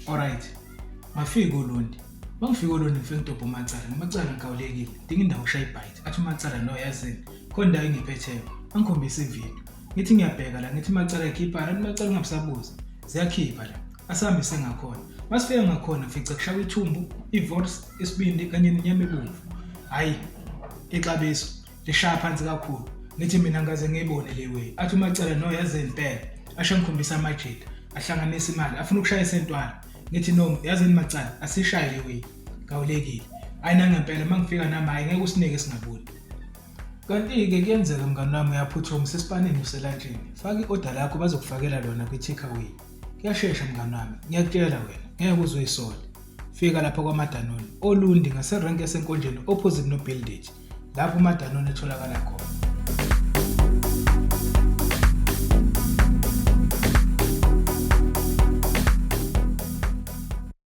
Alright. Ngafika uLundi. Mangifika uLundi ngifike ngidobha uMatsala. Ngimacala ngikawulekile. Dinga indawo ushaya ibite. Athi uMatsala no yazini. Khona indawo engiphetheyo. Angikhombisa ivideo. Ngithi ngiyabheka la ngithi Matsala ekhipha la Matsala ngingabusabuza. Ziyakhipha la. Asihambise ngakhona. Masifika ngakhona fica kushaya ithumbu, ivorce, isibindi kanye nenyama ebomvu. Hayi. Ixabiso lishaya phansi kakhulu. Ngithi mina ngaze ngiyibone le way. Athi uMatsala no yazini impela. Asho ngikhombisa amajita. Ahlanganisa imali. Afuna ukushaya isentwana. Ngithi no yazini Matsala asishaye le way. Kawulekile. Ayina ngempela mangifika nami hayi ngeke usinike singaboni. Kanti-ke kuyenzeka mngani wami uyaphuthuma sesipaneni uselantshini. Faka i-order lakho bazokufakela lona kwi-takeaway. Kuyashesha mngani wami. Ngiyakutshela wena. Ngeke uzoyisola. Fika lapha kwaMadanone. Olundi ngaserenke esenkonjeni opposite noBuildage. Lapho uMadanone etholakala khona.